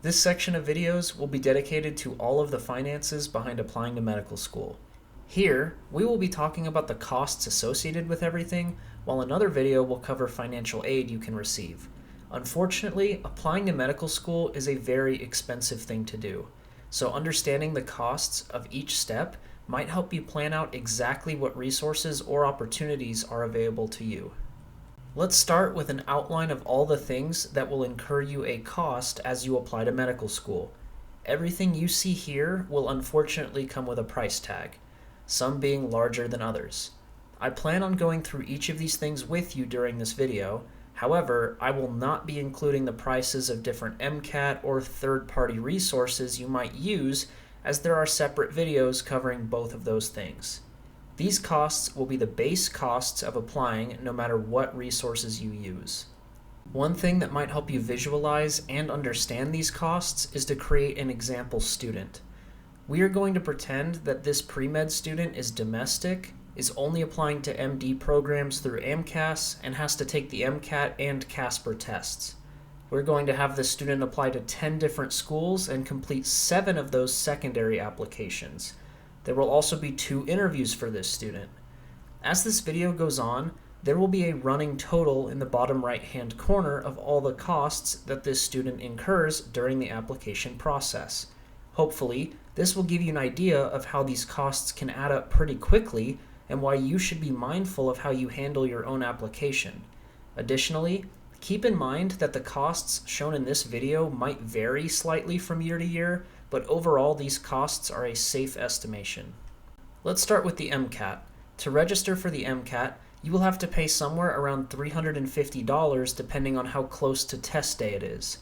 This section of videos will be dedicated to all of the finances behind applying to medical school. Here, we will be talking about the costs associated with everything, while another video will cover financial aid you can receive. Unfortunately, applying to medical school is a very expensive thing to do, so understanding the costs of each step might help you plan out exactly what resources or opportunities are available to you. Let's start with an outline of all the things that will incur you a cost as you apply to medical school. Everything you see here will unfortunately come with a price tag, some being larger than others. I plan on going through each of these things with you during this video. However, I will not be including the prices of different MCAT or third-party resources you might use, as there are separate videos covering both of those things. These costs will be the base costs of applying no matter what resources you use. One thing that might help you visualize and understand these costs is to create an example student. We are going to pretend that this pre-med student is domestic, is only applying to MD programs through AMCAS, and has to take the MCAT and CASPER tests. We're going to have this student apply to 10 different schools and complete 7 of those secondary applications. There will also be 2 interviews for this student. As this video goes on, there will be a running total in the bottom right-hand corner of all the costs that this student incurs during the application process. Hopefully, this will give you an idea of how these costs can add up pretty quickly and why you should be mindful of how you handle your own application. Additionally, keep in mind that the costs shown in this video might vary slightly from year to year, but overall these costs are a safe estimation. Let's start with the MCAT. To register for the MCAT, you will have to pay somewhere around $350 depending on how close to test day it is.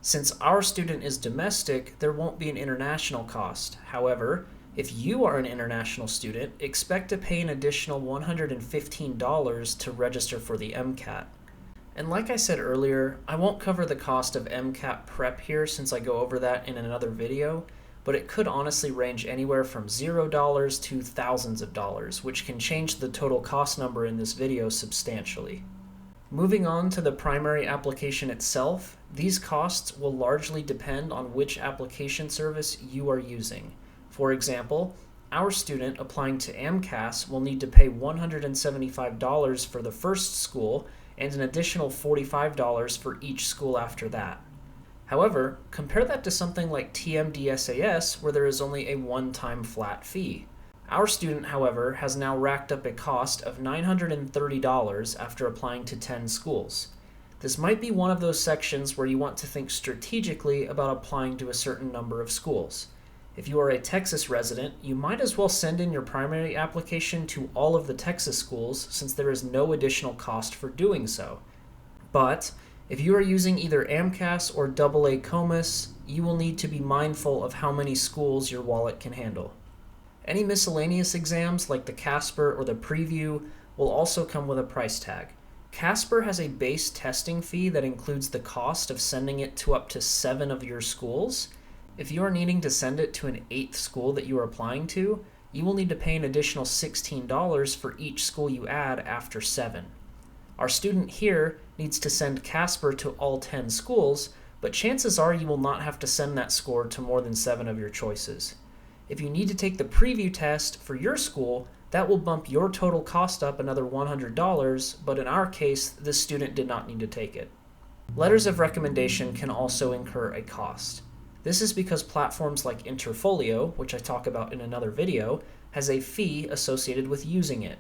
Since our student is domestic, there won't be an international cost. However, if you are an international student, expect to pay an additional $115 to register for the MCAT. And like I said earlier, I won't cover the cost of MCAT prep here since I go over that in another video, but it could honestly range anywhere from $0 to thousands of dollars, which can change the total cost number in this video substantially. Moving on to the primary application itself, these costs will largely depend on which application service you are using. For example, our student applying to AMCAS will need to pay $175 for the first school and an additional $45 for each school after that. However, compare that to something like TMDSAS, where there is only a one-time flat fee. Our student, however, has now racked up a cost of $930 after applying to 10 schools. This might be one of those sections where you want to think strategically about applying to a certain number of schools. If you are a Texas resident, you might as well send in your primary application to all of the Texas schools since there is no additional cost for doing so. But if you are using either AMCAS or AA COMAS, you will need to be mindful of how many schools your wallet can handle. Any miscellaneous exams like the CASPER or the Preview will also come with a price tag. CASPER has a base testing fee that includes the cost of sending it to up to 7 of your schools. If you are needing to send it to an 8th school that you are applying to, you will need to pay an additional $16 for each school you add after 7. Our student here needs to send CASPER to all 10 schools, but chances are you will not have to send that score to more than 7 of your choices. If you need to take the preview test for your school, that will bump your total cost up another $100, but in our case, this student did not need to take it. Letters of recommendation can also incur a cost. This is because platforms like Interfolio, which I talk about in another video, has a fee associated with using it.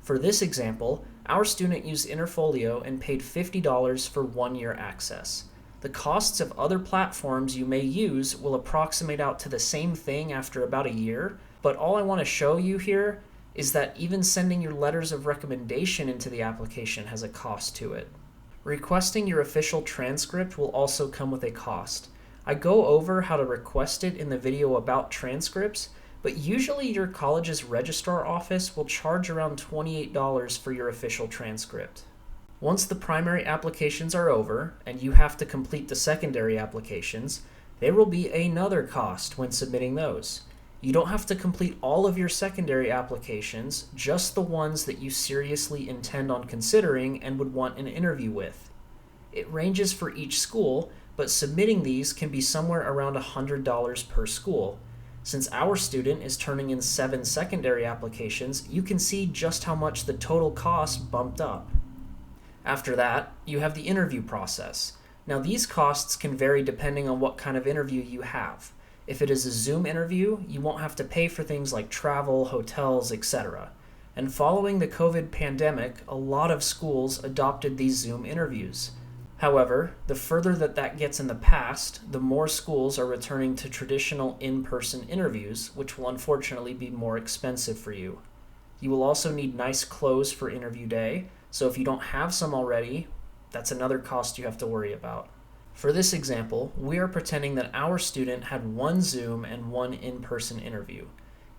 For this example, our student used Interfolio and paid $50 for 1-year access. The costs of other platforms you may use will approximate out to the same thing after about a year, but all I want to show you here is that even sending your letters of recommendation into the application has a cost to it. Requesting your official transcript will also come with a cost. I go over how to request it in the video about transcripts, but usually your college's registrar office will charge around $28 for your official transcript. Once the primary applications are over and you have to complete the secondary applications, there will be another cost when submitting those. You don't have to complete all of your secondary applications, just the ones that you seriously intend on considering and would want an interview with. It ranges for each school, but submitting these can be somewhere around $100 per school. Since our student is turning in 7 secondary applications, you can see just how much the total cost bumped up. After that, you have the interview process. Now these costs can vary depending on what kind of interview you have. If it is a Zoom interview, you won't have to pay for things like travel, hotels, etc. And following the COVID pandemic, a lot of schools adopted these Zoom interviews. However, the further that gets in the past, the more schools are returning to traditional in-person interviews, which will unfortunately be more expensive for you. You will also need nice clothes for interview day, so if you don't have some already, that's another cost you have to worry about. For this example, we are pretending that our student had 1 Zoom and 1 in-person interview.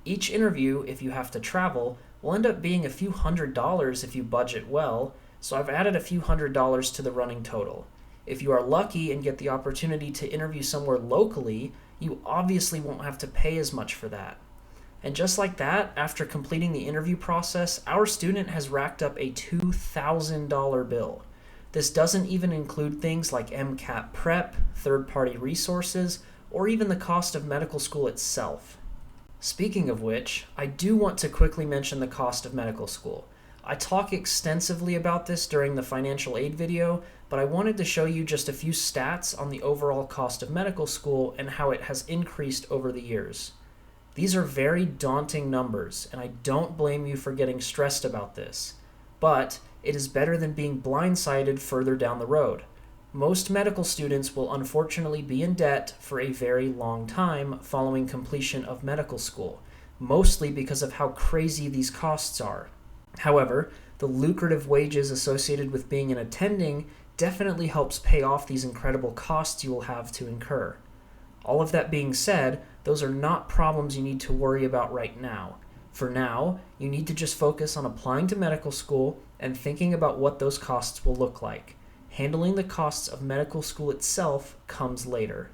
Each interview, if you have to travel, will end up being a few $100s if you budget well, so I've added a few $100s to the running total. If you are lucky and get the opportunity to interview somewhere locally, you obviously won't have to pay as much for that. And just like that, after completing the interview process, our student has racked up a $2,000 bill. This doesn't even include things like MCAT prep, third-party resources, or even the cost of medical school itself. Speaking of which, I do want to quickly mention the cost of medical school. I talk extensively about this during the financial aid video, but I wanted to show you just a few stats on the overall cost of medical school and how it has increased over the years. These are very daunting numbers, and I don't blame you for getting stressed about this. But it is better than being blindsided further down the road. Most medical students will unfortunately be in debt for a very long time following completion of medical school, mostly because of how crazy these costs are. However, the lucrative wages associated with being an attending definitely helps pay off these incredible costs you will have to incur. All of that being said, those are not problems you need to worry about right now. For now, you need to just focus on applying to medical school and thinking about what those costs will look like. Handling the costs of medical school itself comes later.